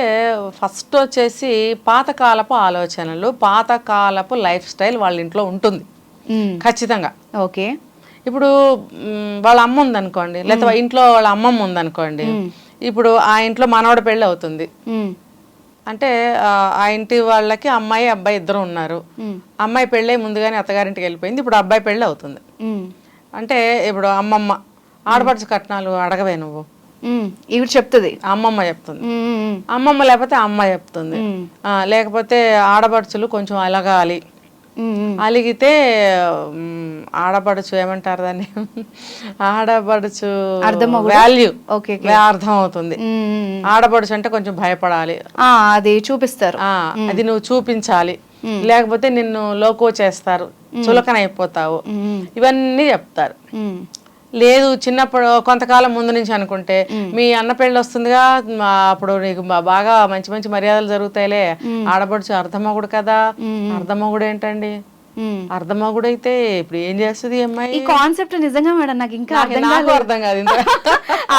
ఫస్ట్ వచ్చేసి పాతకాలపు ఆలోచనలు, పాతకాలపు లైఫ్ స్టైల్ వాళ్ళ ఇంట్లో ఉంటుంది ఖచ్చితంగా. ఓకే. ఇప్పుడు వాళ్ళ అమ్మ ఉందనుకోండి, లేకపోతే ఇంట్లో వాళ్ళ అమ్మమ్మ ఉందనుకోండి, ఇప్పుడు ఆ ఇంట్లో మనవడ పెళ్ళి అవుతుంది అంటే ఆ ఇంటి వాళ్ళకి అమ్మాయి అబ్బాయి ఇద్దరు ఉన్నారు, అమ్మాయి పెళ్ళి ముందుగానే అత్తగారింటికి వెళ్ళిపోయింది, ఇప్పుడు అబ్బాయి పెళ్ళి అవుతుంది అంటే ఇప్పుడు అమ్మమ్మ ఆడపడుచు కట్నాలు అడగవే నువ్వు, ఇవి చెప్తుంది అమ్మమ్మ చెప్తుంది, అమ్మమ్మ లేకపోతే అమ్మ చెప్తుంది, లేకపోతే ఆడపడుచులు కొంచెం అలగాలి, అలిగితే ఆడపడుచు ఏమంటారు దాన్ని, ఆడపడుచు వాల్యూ అర్థం అవుతుంది. ఆడపడుచు అంటే కొంచెం భయపడాలి, అది చూపిస్తారు, అది నువ్వు చూపించాలి, లేకపోతే నిన్ను లోకో చేస్తారు, చులకన అయిపోతావు, ఇవన్నీ చెప్తారు. లేదు చిన్నప్పుడు కొంతకాలం ముందు నుంచి అనుకుంటే మీ అన్న పెళ్ళి వస్తుందిగా, అప్పుడు నీకు బాగా మంచి మంచి మర్యాదలు జరుగుతాయిలే, ఆడపడుచు అర్ధమొగుడు కదా, అర్ధమొగుడు ఏంటండి, అర్ధమొగుడు అయితే ఇప్పుడు ఏం చేస్తుంది అమ్మాయి? ఈ కాన్సెప్ట్ నిజంగా మేడం నాకు ఇంకా అర్థం కాదు.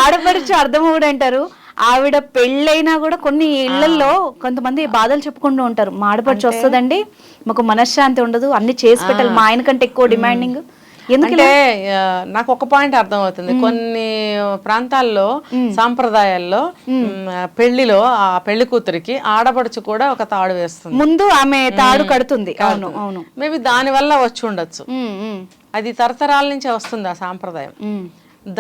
ఆడపడుచు అర్ధమొగుడు అంటారు. ఆవిడ పెళ్ళైనా కూడా కొన్ని ఇళ్లలో కొంతమంది బాధలు చెప్పుకుంటూ ఉంటారు, మా ఆడపడుచు వస్తుందండి మాకు మనశ్శాంతి ఉండదు, అన్ని చేసి పెట్టాలి, మా ఆయన కంటే ఎక్కువ డిమాండింగ్. అంటే నాకు ఒక పాయింట్ అర్థం అవుతుంది, కొన్ని ప్రాంతాల్లో సాంప్రదాయాల్లో పెళ్లిలో ఆ పెళ్లి కూతురికి ఆడపడుచు కూడా ఒక తాడు వేస్తుంది, ముందు ఆమె తాడు కడుతుంది. అవును అవును, మేబీ దాని వల్ల వచ్చి ఉండొచ్చు, అది తరతరాల నుంచి వస్తుంది ఆ సాంప్రదాయం,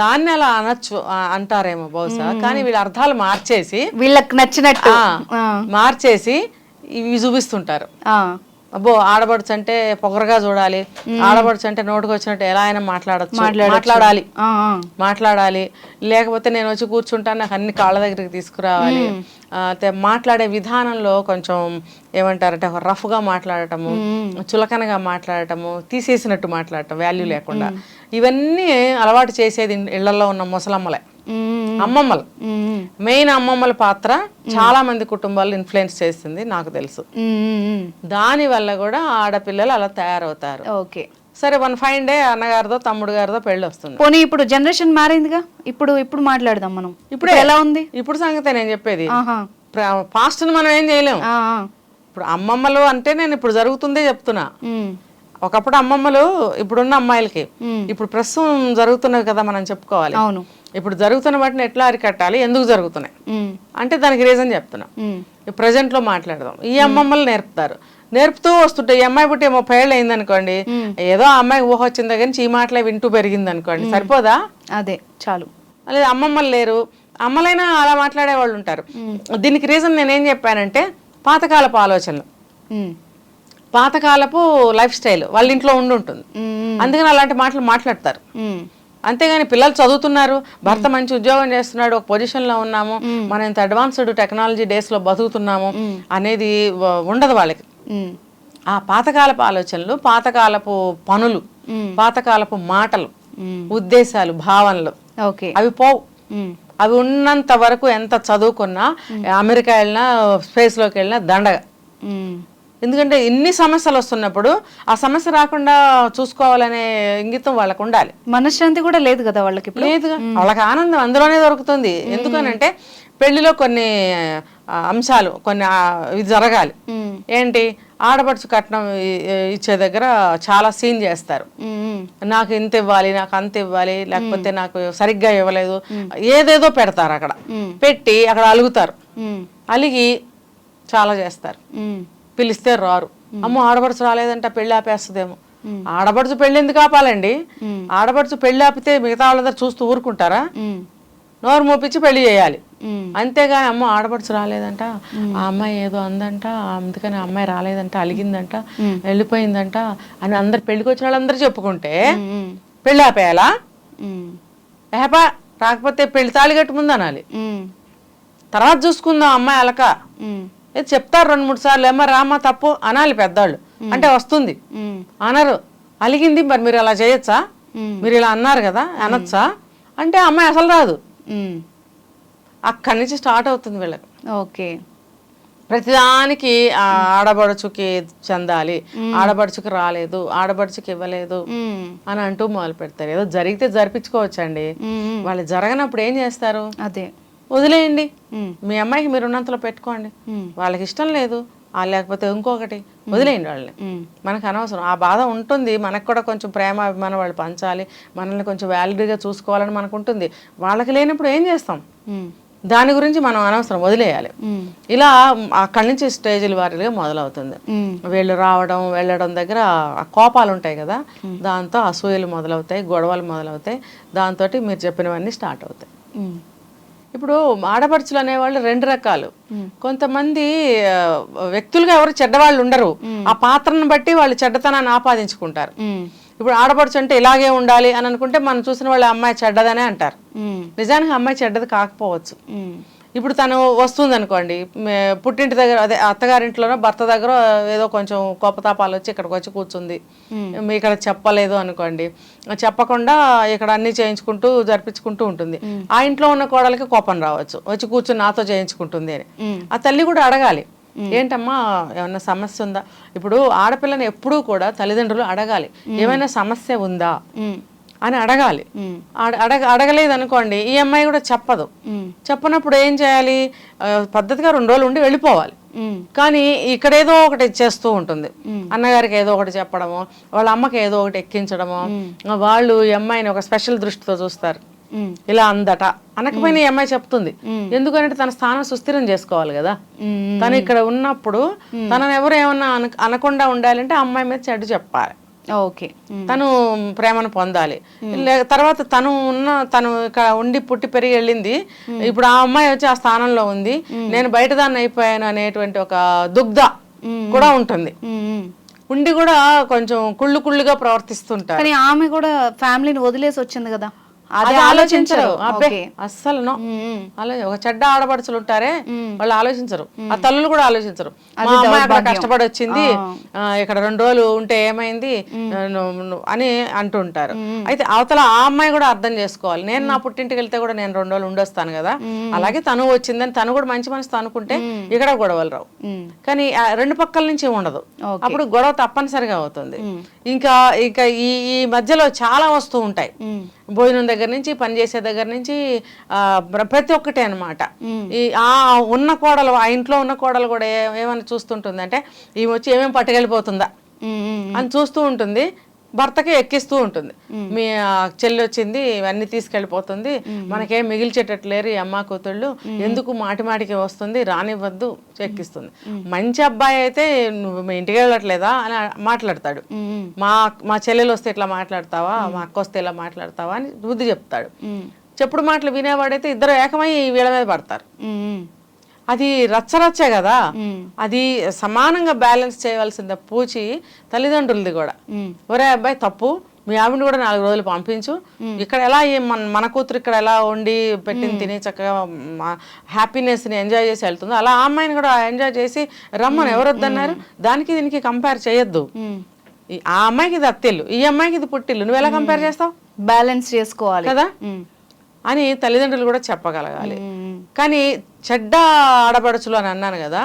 దాన్ని అలా అనొచ్చు అంటారేమో బహుశా. కానీ వీళ్ళ అర్థాలు మార్చేసి వీళ్ళకి నచ్చినట్టు మార్చేసి ఇవి చూపిస్తుంటారు. అబ్బో ఆడపడుచు అంటే పొగరగా చూడాలి, ఆడపడుచు అంటే నోటుకు వచ్చినట్టు ఎలా అయినా మాట్లాడాలి, లేకపోతే నేను వచ్చి కూర్చుంటాను నాకు అన్ని కాళ్ళ దగ్గరికి తీసుకురావాలి, మాట్లాడే విధానంలో కొంచెం ఏమంటారంటే రఫ్గా మాట్లాడటము, చులకనగా మాట్లాడటము, తీసేసినట్టు మాట్లాడటం, వాల్యూ లేకుండా, ఇవన్నీ అలవాటు చేసేది ఇళ్లలో ఉన్న ముసలమ్మలే, అమ్మమ్మలు. మెయిన్ అమ్మమ్మల పాత్ర చాలా మంది కుటుంబాలు ఇన్ఫ్లుయెన్స్ చేస్తుంది నాకు తెలుసు, దాని వల్ల కూడా ఆడపిల్లలు అలా తయారవుతారు. ఓకే. సరే వన్ ఫైన్ డే అన్నగారిదో తమ్ముడు గారిదో పెళ్లి వస్తుంది, పోనీ ఇప్పుడు జనరేషన్ మారిందిగా, ఇప్పుడు మాట్లాడదాం మనం, ఇప్పుడు ఎలా ఉంది ఇప్పుడు సంగతే నేను చెప్పేది, పాస్ట్ మనం ఏం చేయలేము. ఇప్పుడు అమ్మమ్మలు అంటే నేను ఇప్పుడు జరుగుతుందే చెప్తున్నా, ఒకప్పుడు అమ్మమ్మలు ఇప్పుడున్న అమ్మాయిలకి ఇప్పుడు ప్రస్తుతం జరుగుతున్నది కదా మనం చెప్పుకోవాలి. అవును, ఇప్పుడు జరుగుతున్న వాటిని ఎట్లా అరికట్టాలి, ఎందుకు జరుగుతున్నాయి అంటే దానికి రీజన్ చెప్తున్నా. ప్రజెంట్ లో మాట్లాడదాం. ఈ అమ్మమ్మలు నేర్పుతూ వస్తుంటే ఈ అమ్మాయి పుట్టి 30 ఏళ్ళు అయింది అనుకోండి, ఏదో ఆ అమ్మాయికి ఊహ వచ్చింది దగ్గర నుంచి ఈ మాటలే వింటూ పెరిగింది అనుకోండి, సరిపోదా? అదే చాలు. లేదా అమ్మమ్మలు లేరు, అమ్మలైనా అలా మాట్లాడే వాళ్ళు ఉంటారు. దీనికి రీజన్ నేనేం చెప్పానంటే పాతకాలపు ఆలోచనలు, పాతకాలపు లైఫ్ స్టైల్ వాళ్ళ ఇంట్లో ఉంటుంది, అందుకని అలాంటి మాటలు మాట్లాడతారు. అంతేగాని పిల్లలు చదువుతున్నారు, భర్త మంచి ఉద్యోగం చేస్తున్నాడు, ఒక పొజిషన్లో ఉన్నాము, మనం ఇంత అడ్వాన్స్డ్ టెక్నాలజీ డేస్లో బతుకుతున్నాము అనేది ఉండదు వాళ్ళకి. ఆ పాతకాలపు ఆలోచనలు, పాతకాలపు పనులు, పాతకాలపు మాటలు, ఉద్దేశాలు, భావనలు అవి పోవు. అవి ఉన్నంత వరకు ఎంత చదువుకున్నా, అమెరికా వెళ్ళినా, స్పేస్లోకి వెళ్ళినా దండగ. ఎందుకంటే ఇన్ని సమస్యలు వస్తున్నప్పుడు ఆ సమస్య రాకుండా చూసుకోవాలనే ఇంగితం వాళ్ళకు ఉండాలి. మనశ్శాంతి కూడా లేదు కదా వాళ్ళకి, లేదుగా. వాళ్ళకి ఆనందం అందులోనే దొరుకుతుంది. ఎందుకనంటే పెళ్లిలో కొన్ని అంశాలు కొన్ని ఇది జరగాలి. ఏంటి, ఆడపడుచు కట్నం ఇచ్చే దగ్గర చాలా సీన్ చేస్తారు, నాకు ఇంత ఇవ్వాలి, నాకు అంత ఇవ్వాలి, లేకపోతే నాకు సరిగ్గా ఇవ్వలేదు, ఏదేదో పెడతారు. అక్కడ పెట్టి అక్కడ అలుగుతారు, అలిగి చాలా చేస్తారు. పిలిస్తే రారు, అమ్మో ఆడపడుచు రాలేదంటే పెళ్లి ఆపేస్తుందేమో. ఆడపడుచు పెళ్లి ఎందుకు ఆపాలండి? ఆడపడుచు పెళ్లి ఆపితే మిగతా వాళ్ళందరూ చూస్తూ ఊరుకుంటారా? నోరు మోపించి పెళ్లి చేయాలి. అంతేగాని అమ్మ ఆడపడుచు రాలేదంట, ఆ అమ్మాయి ఏదో అందంట, అందుకని ఆ అమ్మాయి రాలేదంట, అలిగిందంట, వెళ్ళిపోయిందంట అని అందరు పెళ్లికి వచ్చిన వాళ్ళందరూ చెప్పుకుంటే పెళ్ళి ఆపేయాలా? ఏపా రాకపోతే పెళ్లి తాళి కట్టు ముందు అనాలి, తర్వాత చూసుకుందాం అమ్మాయి అలక. చెప్తారు 2-3 సార్లు, ఏమో రామా తప్పు అనాలి పెద్దవాళ్ళు, అంటే వస్తుంది. అనరు, అలిగింది మరి మీరు అలా చేయొచ్చా, మీరు ఇలా అన్నారు కదా అనొచ్చా అంటే అమ్మాయి అసలు రాదు. అక్కడి నుంచి స్టార్ట్ అవుతుంది వీళ్ళకి. ఓకే, ప్రతిదానికి ఆడబడుచుకి చెందాలి, ఆడబడుచుకి రాలేదు, ఆడబడుచుకి ఇవ్వలేదు అని అంటూ మొదలు పెడతారు. ఏదో జరిగితే జరిపించుకోవచ్చండి, వాళ్ళు జరగనప్పుడు ఏం చేస్తారు? అదే వదిలేయండి, మీ అమ్మాయికి మీరు ఉన్నంతలో పెట్టుకోండి, వాళ్ళకి ఇష్టం లేదు లేకపోతే ఇంకొకటి వదిలేయండి వాళ్ళని, మనకు అనవసరం. ఆ బాధ ఉంటుంది, మనకు కూడా కొంచెం ప్రేమ అభిమానం వాళ్ళు పంచాలి, మనల్ని కొంచెం వ్యాలిడ్గా చూసుకోవాలని మనకు ఉంటుంది. వాళ్ళకి లేనప్పుడు ఏం చేస్తాం? దాని గురించి మనం అనవసరం, వదిలేయాలి. ఇలా అక్కడి నుంచి స్టేజ్ల వారీగా మొదలవుతుంది. వీళ్ళు రావడం వెళ్ళడం దగ్గర ఆ కోపాలు ఉంటాయి కదా, దాంతో అసూయలు మొదలవుతాయి, గొడవలు మొదలవుతాయి, దాంతో మీరు చెప్పినవన్నీ స్టార్ట్ అవుతాయి. ఇప్పుడు ఆడపడుచులు అనేవాళ్ళు 2 రకాలు. కొంతమంది వ్యక్తులుగా ఎవరు చెడ్డవాళ్ళు ఉండరు, ఆ పాత్రను బట్టి వాళ్ళు చెడ్డతనాన్ని ఆపాదించుకుంటారు. ఇప్పుడు ఆడపడుచు అంటే ఇలాగే ఉండాలి అని అనుకుంటే మనం చూసిన వాళ్ళ అమ్మాయి చెడ్డదనే అంటారు. నిజానికి అమ్మాయి చెడ్డది కాకపోవచ్చు. ఇప్పుడు తను వస్తుంది అనుకోండి, పుట్టింటి దగ్గర అదే అత్తగారింట్లోనో భర్త దగ్గర ఏదో కొంచెం కోపతాపాలు వచ్చి ఇక్కడికి వచ్చి కూర్చుంది, ఇక్కడ చెప్పలేదు అనుకోండి, చెప్పకుండా ఇక్కడ అన్ని చేయించుకుంటూ జరిపించుకుంటూ ఉంటుంది. ఆ ఇంట్లో ఉన్న కోడలకి కోపం రావచ్చు, వచ్చి కూర్చుని నాతో చేయించుకుంటుంది అని. ఆ తల్లి కూడా అడగాలి, ఏంటమ్మా ఏమన్నా సమస్య ఉందా? ఇప్పుడు ఆడపిల్లని ఎప్పుడూ కూడా తల్లిదండ్రులు అడగాలి, ఏమైనా సమస్య ఉందా అని అడగాలి. అడగలేదు అనుకోండి, ఈ అమ్మాయి కూడా చెప్పదు. చెప్పనప్పుడు ఏం చేయాలి? పద్ధతిగా 2 రోజులు ఉండి వెళ్ళిపోవాలి. కానీ ఇక్కడ ఏదో ఒకటి చేస్తూ ఉంటుంది, అన్నగారికి ఏదో ఒకటి చెప్పడమో, వాళ్ళ అమ్మకి ఏదో ఒకటి ఎక్కించడమో, వాళ్ళు ఈ అమ్మాయిని ఒక స్పెషల్ దృష్టితో చూస్తారు. ఇలా అందట అనకపోయినా ఈ అమ్మాయి చెప్తుంది, ఎందుకంటే తన స్థానం సుస్థిరం చేసుకోవాలి కదా. తను ఇక్కడ ఉన్నప్పుడు తనను ఎవరు ఏమన్నా అనకుండా ఉండాలంటే అమ్మాయి మీద చెడ్డ చెప్పాలి. ఓకే, తను ప్రేమను పొందాలి. తర్వాత తను ఇక్కడ ఉండి పుట్టి పెరిగి వెళ్ళింది, ఇప్పుడు ఆ అమ్మాయి వచ్చి ఆ స్థానంలో ఉంది, నేను బయట దాన్ని అయిపోయాను అనేటువంటి ఒక దుగ్ధ కూడా ఉంటుంది. ఉండి కూడా కొంచెం కుళ్ళుగా ప్రవర్తిస్తుంటారు. కానీ ఆమె కూడా ఫ్యామిలీని వదిలేసి వచ్చింది కదా, అది ఆలోచించరు. అబ్బే అస్సలు నో. ఒక చెడ్డ ఆడపడుచులు ఉంటారే, వాళ్ళు ఆలోచించరు, ఆ తల్లులు కూడా ఆలోచించరు. మా అమ్మాయి అక్కడ కష్టపడి వచ్చింది, ఇక్కడ 2 రోజులు ఉంటే ఏమైంది అని అంటుంటారు. అయితే అవతల ఆ అమ్మాయి కూడా అర్థం చేసుకోవాలి, నేను నా పుట్టింటికి వెళ్తే కూడా నేను 2 రోజులు ఉండొస్తాను కదా, అలాగే తను వచ్చిందని తను కూడా మంచి మనసుతో అనుకుంటే ఇక్కడ గొడవలు రావు. కానీ 2 పక్కల నుంచి ఉండదు, అప్పుడు గొడవ తప్పనిసరిగా అవుతుంది. ఇంకా ఈ మధ్యలో చాలా వస్తూ ఉంటాయి, భోజనం దగ్గర నుంచి, పని చేసే దగ్గర నుంచి, ప్రతి ఒక్కటే అనమాట. ఉన్న కోడలు, ఆ ఇంట్లో ఉన్న కోడలు కూడా ఏమని చూస్తుంటుంది అంటే, ఈమె వచ్చి ఏమేమి పట్టుకెళ్ళిపోతుందా అని చూస్తూ ఉంటుంది, భర్తకి ఎక్కిస్తూ ఉంటుంది. మీ చెల్లి వచ్చింది ఇవన్నీ తీసుకెళ్ళిపోతుంది, మనకేం మిగిల్చేటట్లేరు ఈ అమ్మ కూతుళ్ళు, ఎందుకు మాటికి వస్తుంది, రానివ్వద్దు, ఎక్కిస్తుంది. మంచి అబ్బాయి అయితే నువ్వు మీ ఇంటికి వెళ్ళట్లేదా అని మాట్లాడతాడు. మా చెల్లెలు వస్తే ఇట్లా మాట్లాడతావా, మా అక్క వస్తే ఇలా మాట్లాడతావా అని బుద్ధి చెప్తాడు. చెప్పుడు మాటలు వినేవాడైతే ఇద్దరు ఏకమై వీళ్ళ మీద పడతారు. అది రచ్చరచ్చే కదా, అది సమానంగా బ్యాలెన్స్ చేయవలసింది పూచి తల్లిదండ్రులది కూడా. ఒరే అబ్బాయి తప్పు, మీ ఆవిడని కూడా 4 రోజులు పంపించు, ఇక్కడ ఎలా మన కూతురు ఇక్కడ ఎలా వండి పెట్టింది తిని చక్కగా హ్యాపీనెస్ని ఎంజాయ్ చేసి వెళ్తుందో అలా ఆ అమ్మాయిని కూడా ఎంజాయ్ చేసి రమ్మని ఎవరు వద్దన్నారు. దానికి దీనికి కంపేర్ చేయొద్దు. ఆ అమ్మాయికి ఇది అత్తిల్లు, ఈ అమ్మాయికి ఇది పుట్టిల్లు, నువ్వు ఎలా కంపేర్ చేస్తావు? బ్యాలెన్స్ చేసుకోవాలి కదా అని తల్లిదండ్రులు కూడా చెప్పగలగాలి. కానీ చెడ్డ ఆడపడుచులు అని అన్నాను కదా,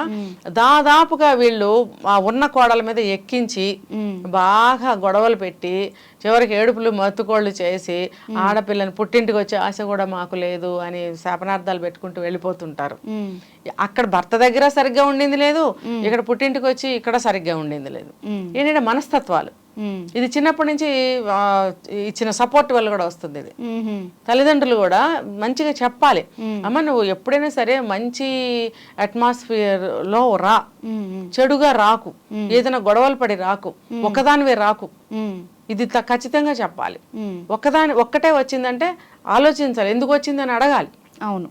దాదాపుగా వీళ్ళు ఉన్న కోడల మీద ఎక్కించి బాగా గొడవలు పెట్టి చివరికి ఏడుపులు మత్తుకోళ్ళు చేసి ఆడపిల్లని పుట్టింటికి వచ్చే ఆశ కూడా మాకు లేదు అని శాపనార్థాలు పెట్టుకుంటూ వెళ్ళిపోతుంటారు. అక్కడ భర్త దగ్గర సరిగ్గా ఉండింది లేదు, ఇక్కడ పుట్టింటికి వచ్చి ఇక్కడ సరిగ్గా ఉండింది లేదు. ఏంటంటే మనస్తత్వాలు. ఇది చిన్నప్పటి నుంచి ఇచ్చిన సపోర్ట్ వల్ల కూడా వస్తుంది. ఇది తల్లిదండ్రులు కూడా మంచిగా చెప్పాలి, అమ్మ నువ్వు ఎప్పుడైనా సరే మంచి అట్మాస్ఫియర్ లో రా, చెడుగా రాకు, ఏదైనా గొడవలు పడి రాకు, ఒకదానివే రాకు, ఇది ఖచ్చితంగా చెప్పాలి. ఒక్కటే వచ్చిందంటే ఆలోచించాలి, ఎందుకు వచ్చిందని అడగాలి. అవును,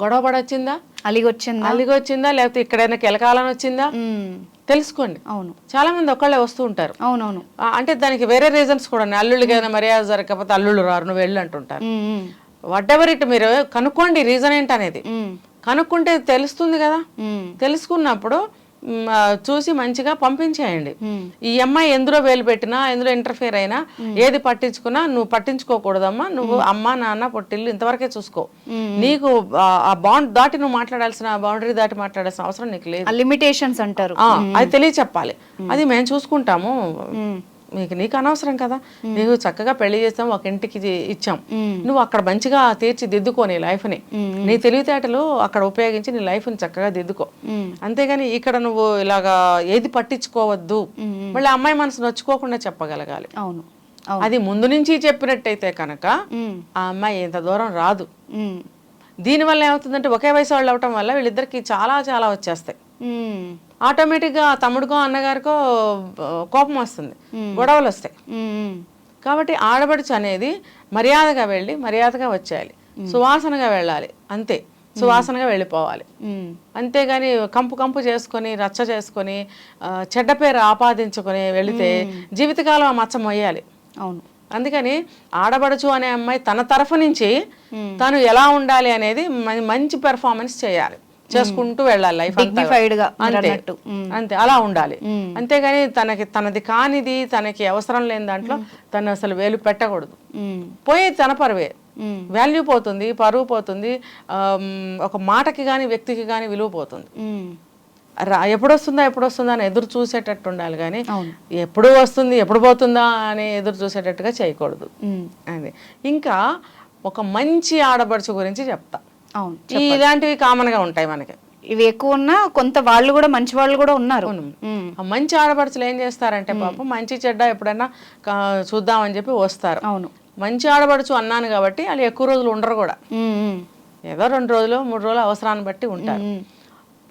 గొడవ పడొచ్చిందా, అలిగొచ్చిందా, అలిగొచ్చిందా, లేకపోతే ఇక్కడైనా కెలకాలని వచ్చిందా తెలుసుకోండి. అవును, చాలా మంది ఒక్కళ్ళే వస్తూ ఉంటారు. అవునవును, అంటే దానికి వేరే రీజన్స్ కూడా ఉన్నాయి. అల్లుళ్ళకి ఏదైనా మర్యాద జరగకపోతే అల్లుళ్ళు రారు, నువ్వు వెళ్ళు అంటుంటారు. వాట్ ఎవర్ ఇట్, మీరు కనుక్కోండి రీజన్ ఏంటనేది. కనుక్కుంటే తెలుస్తుంది కదా. తెలుసుకున్నప్పుడు చూసి మంచిగా పంపించేయండి. ఈ అమ్మాయి ఎందులో వేలు పెట్టినా, ఎందులో ఇంటర్ఫియర్ అయినా, ఏది పట్టించుకున్నా నువ్వు పట్టించుకోకూడదమ్మా. నువ్వు అమ్మ నాన్న పొట్టిల్లు ఇంతవరకే చూసుకో. నీకు ఆ బాండ్ దాటి నువ్వు మాట్లాడాల్సిన, బౌండరీ దాటి మాట్లాడాల్సిన అవసరం నీకు లేదు. లిమిటేషన్స్ అంటారు. అది తెలియచెప్పాలి. అది మేము చూసుకుంటాము, నీకు అనవసరం కదా. నీకు చక్కగా పెళ్లి చేస్తాం, ఒక ఇంటికి ఇచ్చాం, నువ్వు అక్కడ మంచిగా తీర్చిదిద్దుకో నీ లైఫ్ని. నీ తెలివితేటలు అక్కడ ఉపయోగించి నీ లైఫ్ని చక్కగా దిద్దుకో. అంతేగాని ఇక్కడ నువ్వు ఇలాగా ఏది పట్టించుకోవద్దు. మళ్ళీ అమ్మాయి మనసు నొచ్చుకోకుండా చెప్పగలగాలి. అవును, అది ముందు నుంచి చెప్పినట్టయితే కనుక ఆ అమ్మాయి ఇంత దూరం రాదు. దీనివల్ల ఏమవుతుందంటే ఒకే వయసు వాళ్ళు అవటం వల్ల వీళ్ళిద్దరికి చాలా చాలా వచ్చేస్తాయి. ఆటోమేటిక్గా తమ్ముడికో అన్నగారికో కోపం వస్తుంది, గొడవలు వస్తాయి. కాబట్టి ఆడబడుచు అనేది మర్యాదగా వెళ్ళి మర్యాదగా వచ్చేయాలి, సువాసనగా వెళ్ళాలి, అంతే. సువాసనగా వెళ్ళిపోవాలి. అంతేగాని కంపు కంపు చేసుకొని, రచ్చ చేసుకొని, చెడ్డ పేరు ఆపాదించుకొని వెళితే జీవితకాలం ఆ మచ్చ మొయ్యాలి. అవును. అందుకని ఆడబడుచు అనే అమ్మాయి తన తరఫు నుంచి తను ఎలా ఉండాలి అనేది మంచి పెర్ఫార్మెన్స్ చేయాలి, చేసుకుంటూ వెళ్ళాలి లైఫ్ అంతే. అలా ఉండాలి. అంతేగాని తనది కానిది, తనకి అవసరం లేని దాంట్లో తను అసలు వేలు పెట్టకూడదు. పోయేది తన పరువే, వాల్యూ పోతుంది, పరువు పోతుంది, ఒక మాటకి కానీ వ్యక్తికి కానీ విలువ పోతుంది. ఎప్పుడు వస్తుందా అని ఎదురు చూసేటట్టు ఉండాలి కానీ ఎప్పుడు వస్తుంది ఎప్పుడు పోతుందా అని ఎదురు చూసేటట్టుగా చేయకూడదు. అది ఇంకా ఒక మంచి ఆడపడుచు గురించి చెప్తా. ఇలాంటివి కామన్ గా ఉంటాయి మనకి, ఇవి ఎక్కువ ఉన్నా కొంత వాళ్ళు కూడా మంచి వాళ్ళు కూడా ఉన్నారు. మంచి ఆడపడుచులు ఏం చేస్తారంటే పాపం మంచి చెడ్డ ఎప్పుడైనా చూద్దామని చెప్పి వస్తారు. అవును, మంచి ఆడపడుచు అన్నాను కాబట్టి వాళ్ళు ఎక్కువ రోజులు ఉండరు కూడా, ఏదో 2 రోజులు 3 రోజులు అవసరాన్ని బట్టి ఉంటారు.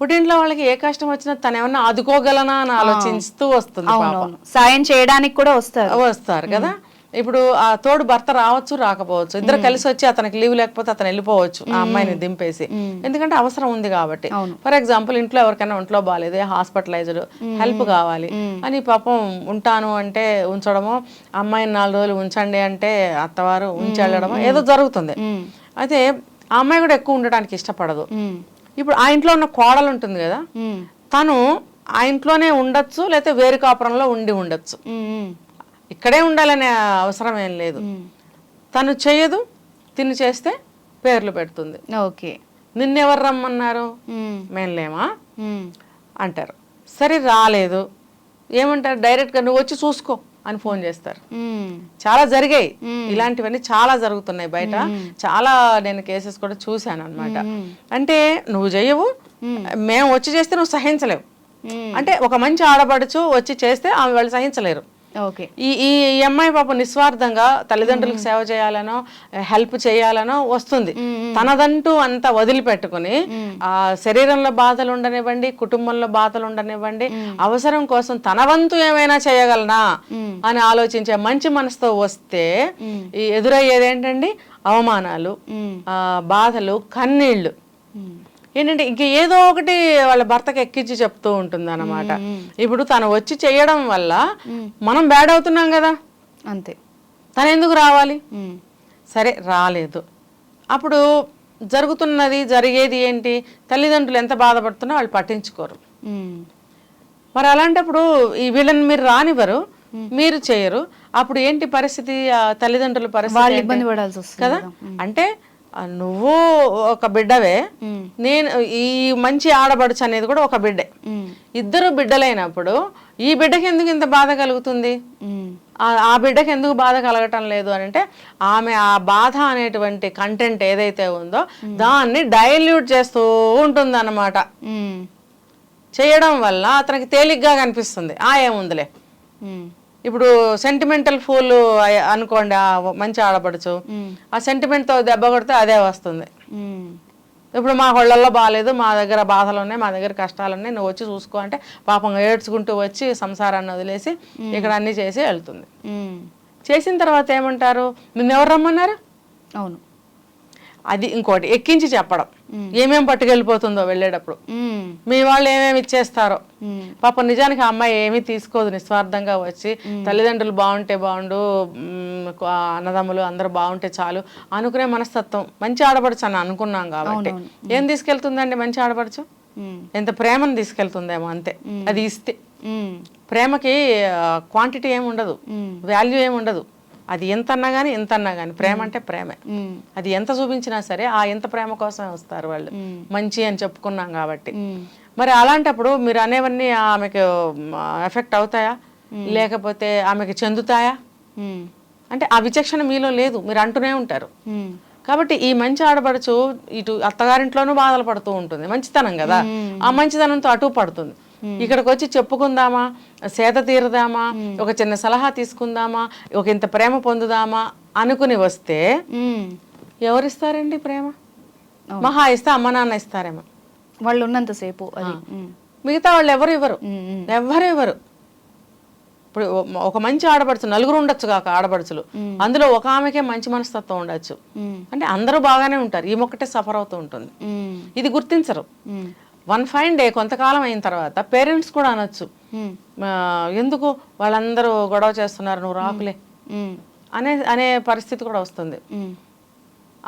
పుట్టింట్లో వాళ్ళకి ఏ కష్టం వచ్చినా తను ఏమన్నా ఆదుకోగలనా అని ఆలోచిస్తూ వస్తుంది, సాయం చేయడానికి కూడా వస్తారు కదా. ఇప్పుడు ఆ తోడు భర్త రావచ్చు రాకపోవచ్చు, ఇద్దరు కలిసి వచ్చి అతనికి లీవ్ లేకపోతే అతను వెళ్ళిపోవచ్చు ఆ అమ్మాయిని దింపేసి, ఎందుకంటే అవసరం ఉంది కాబట్టి. ఫర్ ఎగ్జాంపుల్ ఇంట్లో ఎవరికైనా ఒంట్లో బాగాలేదు, హాస్పిటలైజ్డ్, హెల్ప్ కావాలి అని పాపం ఉంటాను అంటే ఉంచడమో, అమ్మాయిని 4 రోజులు ఉంచండి అంటే అత్తవారు ఉంచి వెళ్ళడమో ఏదో జరుగుతుంది. అయితే ఆ అమ్మాయి కూడా ఎక్కువ ఉండడానికి ఇష్టపడదు. ఇప్పుడు ఆ ఇంట్లో ఉన్న కోడలు ఉంటుంది కదా, తను ఆ ఇంట్లోనే ఉండొచ్చు, లేకపోతే వేరు కాపురంలో ఉండొచ్చు, ఇక్కడే ఉండాలనే అవసరం ఏం లేదు. తను చేయదు, తిని చేస్తే పేర్లు పెడుతుంది. ఓకే, నిన్నెవరు రమ్మన్నారు, మేము లేమా అంటారు. సరే రాలేదు ఏమంటారు, డైరెక్ట్గా నువ్వు వచ్చి చూసుకో అని ఫోన్ చేస్తారు. చాలా జరిగాయి ఇలాంటివన్నీ, చాలా జరుగుతున్నాయి బయట. చాలా నేను కేసెస్ కూడా చూశాను అనమాట. అంటే నువ్వు చెయ్యవు, మేము వచ్చి చేస్తే నువ్వు సహించలేవు. అంటే ఒక మంచి ఆడపడుచు వచ్చి చేస్తే ఆమె వాళ్ళు సహించలేరు. ఈ అమ్మాయి పాప నిస్వార్థంగా తల్లిదండ్రులకు సేవ చేయాలనో హెల్ప్ చేయాలనో వస్తుంది. తనదంటూ అంతా వదిలిపెట్టుకుని ఆ శరీరంలో బాధలు ఉండనివ్వండి, కుటుంబంలో బాధలు ఉండనివ్వండి, అవసరం కోసం తన వంతు ఏమైనా చేయగలనా అని ఆలోచించే మంచి మనసుతో వస్తే ఈ ఎదురయ్యేది ఏంటండి, అవమానాలు, బాధలు, కన్నీళ్లు. ఏంటంటే ఇంక ఏదో ఒకటి వాళ్ళ భర్తకి ఎక్కించి చెప్తూ ఉంటుంది అన్నమాట. ఇప్పుడు తను వచ్చి చేయడం వల్ల మనం బ్యాడ్ అవుతున్నాం కదా, అంతే. తను ఎందుకు రావాలి, సరే రాలేదు. అప్పుడు జరిగేది ఏంటి, తల్లిదండ్రులు ఎంత బాధపడుతున్నా వాళ్ళు పట్టించుకోరు. మరి అలాంటప్పుడు ఈ వీళ్ళని మీరు రానివ్వరు, మీరు చేయరు, అప్పుడు ఏంటి పరిస్థితి, తల్లిదండ్రుల పరిస్థితి ఇబ్బంది పడాల్సి వస్తుంది కదా. అంటే నువ్వు ఒక బిడ్డవే, నేను ఈ మంచి ఆడబడుచు అనేది కూడా ఒక బిడ్డే. ఇద్దరు బిడ్డలైనప్పుడు ఈ బిడ్డకి ఎందుకు ఇంత బాధ కలుగుతుంది, ఆ బిడ్డకి ఎందుకు బాధ కలగటం లేదు అని అంటే ఆమె ఆ బాధ అనేటువంటి కంటెంట్ ఏదైతే ఉందో దాన్ని డైల్యూట్ చేస్తూ ఉంటుంది అన్నమాట. చేయడం వల్ల అతనికి తేలిగ్గా కనిపిస్తుంది, ఏముందిలే. ఇప్పుడు సెంటిమెంటల్ ఫూల్ అనుకోండి ఆ మంచి ఆడపడుచు, ఆ సెంటిమెంట్తో దెబ్బ కొడితే అదే వస్తుంది. ఇప్పుడు మా వాళ్ళల్లో బాగాలేదు, మా దగ్గర బాధలు ఉన్నాయి, మా దగ్గర కష్టాలు ఉన్నాయి, నువ్వు వచ్చి చూసుకో అంటే పాపం ఏడ్చుకుంటూ వచ్చి సంసారాన్ని వదిలేసి ఇక్కడ అన్ని చేసి వెళ్తుంది. చేసిన తర్వాత ఏమంటారు, నిన్నెవరు రమ్మన్నారు. అవును, అది ఇంకోటి ఎక్కించి చెప్పడం. ఏమేం పట్టుకెళ్ళిపోతుందో వెళ్ళేటప్పుడు, మీ వాళ్ళు ఏమేమి ఇచ్చేస్తారో. పాపం నిజానికి ఆ అమ్మాయి ఏమీ తీసుకోదు, నిస్వార్థంగా వచ్చి తల్లిదండ్రులు బాగుంటే బాగుండు, అన్నదమ్ములు అందరూ బాగుంటే చాలు అనుకునే మనస్తత్వం. మంచి ఆడపడుచు అని అనుకున్నాం కాబట్టి ఏం తీసుకెళ్తుందండి మంచి ఆడపడుచు? ఎంత ప్రేమను తీసుకెళ్తుందేమో అంతే. అది ఇస్తే ప్రేమకి క్వాంటిటీ ఏమి ఉండదు, వాల్యూ ఏమి ఉండదు. అది ఎంత అన్నా కానీ ఎంత అన్నా కానీ ప్రేమ అంటే ప్రేమే. అది ఎంత చూపించినా సరే ఆ ఎంత ప్రేమ కోసమే వస్తారు వాళ్ళు, మంచి అని చెప్పుకున్నాం కాబట్టి. మరి అలాంటప్పుడు మీరు అనేవన్నీ ఆమెకు ఎఫెక్ట్ అవుతాయా, లేకపోతే ఆమెకి చెందుతాయా అంటే ఆ విచక్షణ మీలో లేదు, మీరు అంటూనే ఉంటారు. కాబట్టి ఈ మంచి ఆడపడుచు ఇటు అత్తగారింట్లోనూ బాధలు పడుతూ ఉంటుంది, మంచితనం కదా, ఆ మంచితనంతో అటు పడుతుంది. ఇక్కడికి వచ్చి చెప్పుకుందామా, సేద తీరదామా, ఒక చిన్న సలహా తీసుకుందామా, ఒక ఇంత ప్రేమ పొందుదామా అనుకుని వస్తే ఎవరిస్తారండి ప్రేమ? మహా ఇస్తే అమ్మ నాన్న ఇస్తారేమో, వాళ్ళు ఉన్నంతసేపు. అది మిగతా వాళ్ళు ఎవరు ఇవ్వరు, ఎవరు. ఇప్పుడు ఒక మంచి ఆడపడుచు నలుగురు ఉండొచ్చు కాక ఆడపడుచులు, అందులో ఒక ఆమెకే మంచి మనస్తత్వం ఉండొచ్చు. అంటే అందరూ బాగానే ఉంటారు, ఈ మొక్కటే సఫర్ అవుతూ ఉంటుంది. ఇది గుర్తించరు. వన్ ఫైన్ డే కొంతకాలం అయిన తర్వాత పేరెంట్స్ కూడా అనొచ్చు, ఎందుకు వాళ్ళందరూ గొడవ చేస్తున్నారు, నువ్వు రాకులే అనే పరిస్థితి కూడా వస్తుంది.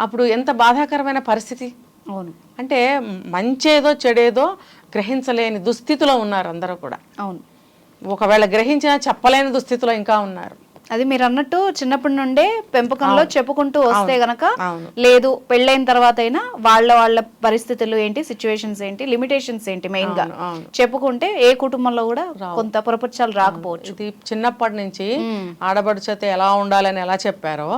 అప్పుడు ఎంత బాధాకరమైన పరిస్థితి. అవును. అంటే మంచేదో చెడేదో గ్రహించలేని దుస్థితిలో ఉన్నారు అందరూ కూడా. అవును. ఒకవేళ గ్రహించినా చెప్పలేని దుస్థితిలో ఇంకా ఉన్నారు. అది మీరు అన్నట్టు చిన్నప్పటి నుండే పెంపకంలో చెప్పుకుంటూ వస్తే గనక, అవును. లేదు పెళ్ళైన తర్వాత అయినా వాళ్ళ పరిస్థితులు ఏంటి, సిచ్యువేషన్స్ ఏంటి, లిమిటేషన్స్ ఏంటి మెయిన్ గా చెప్పుకుంటే ఏ కుటుంబంలో కూడా కొంత పొరపచ్చాలు రాకపోవచ్చు. ఇది చిన్నప్పటి నుంచి ఆడబడుచతే ఎలా ఉండాలని ఎలా చెప్పారో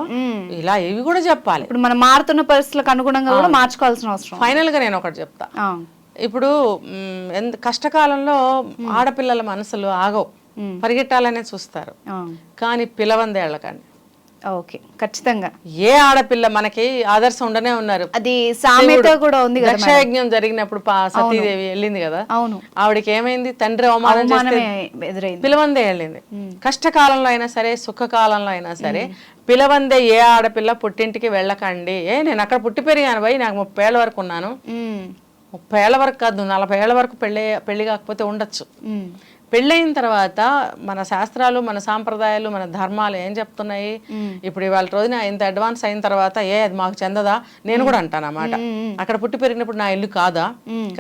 ఇలా ఇవి కూడా చెప్పాలి. ఇప్పుడు మనం మారుతున్న పరిస్థితులకు అనుగుణంగా కూడా మార్చుకోవాల్సిన అవసరం. ఫైనల్ గా నేను ఒకటి చెప్తా. ఇప్పుడు కష్టకాలంలో ఆడపిల్లల మనసులు ఆగవు, పరిగెట్టాలనే చూస్తారు, కానీ పిలవందేళ్ళకండి. ఓకే, ఖచ్చితంగా. ఏ ఆడపిల్ల మనకి ఆదర్శం ఉండనే ఉన్నారు. అది సామెత కూడా ఉంది కదా, దక్షయజ్ఞం జరిగినప్పుడు సతీదేవి వెళ్ళింది కదా, అవును, ఆవిడకి ఏమైంది, తండ్రి అవమానం ఎదురైంది, పిలవందే వెళ్ళింది. కష్టకాలంలో అయినా సరే సుఖకాలంలో అయినా సరే పిలవందే ఏ ఆడపిల్ల పుట్టింటికి వెళ్ళకండి. నేను అక్కడ పుట్టి పెరిగాను పోయి, నాకు 30 ఏళ్ళ వరకు ఉన్నాను, 30 ఏళ్ళ వరకు కాదు 40 ఏళ్ళ వరకు పెళ్లి కాకపోతే ఉండొచ్చు. పెళ్ళయిన తర్వాత మన శాస్త్రాలు, మన సాంప్రదాయాలు, మన ధర్మాలు ఏం చెప్తున్నాయి? ఇప్పుడు ఇవాళ రోజున ఇంత అడ్వాన్స్ అయిన తర్వాత అది మాకు చెందదా? నేను కూడా అంటాను అన్నమాట. అక్కడ పుట్టి పెరిగినప్పుడు నా ఇల్లు కాదా?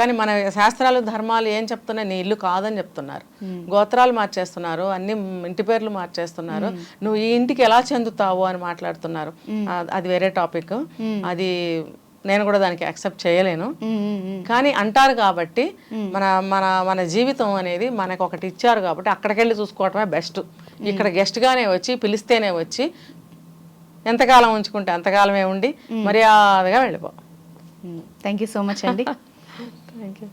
కానీ మన శాస్త్రాలు, ధర్మాలు ఏం చెప్తున్నాయి? నీ ఇల్లు కాదని చెప్తున్నారు. గోత్రాలు మార్చేస్తున్నారు, అన్ని ఇంటి పేర్లు మార్చేస్తున్నారు, నువ్వు ఈ ఇంటికి ఎలా చెందుతావు అని మాట్లాడుతున్నారు. అది వేరే టాపిక్, అది నేను కూడా దానికి యాక్సెప్ట్ చేయలేను. కానీ అంటారు కాబట్టి మన మన మన జీవితం అనేది మనకు ఒకటి ఇచ్చారు కాబట్టి అక్కడికెళ్ళి చూసుకోవటమే బెస్ట్. ఇక్కడ గెస్ట్గానే వచ్చి పిలిస్తేనే వచ్చి ఎంతకాలం ఉంచుకుంటే అంతకాలమే ఉండి మర్యాదగా వెళ్ళిపో. థ్యాంక్ యూ సో మచ్ అండి. Thank you.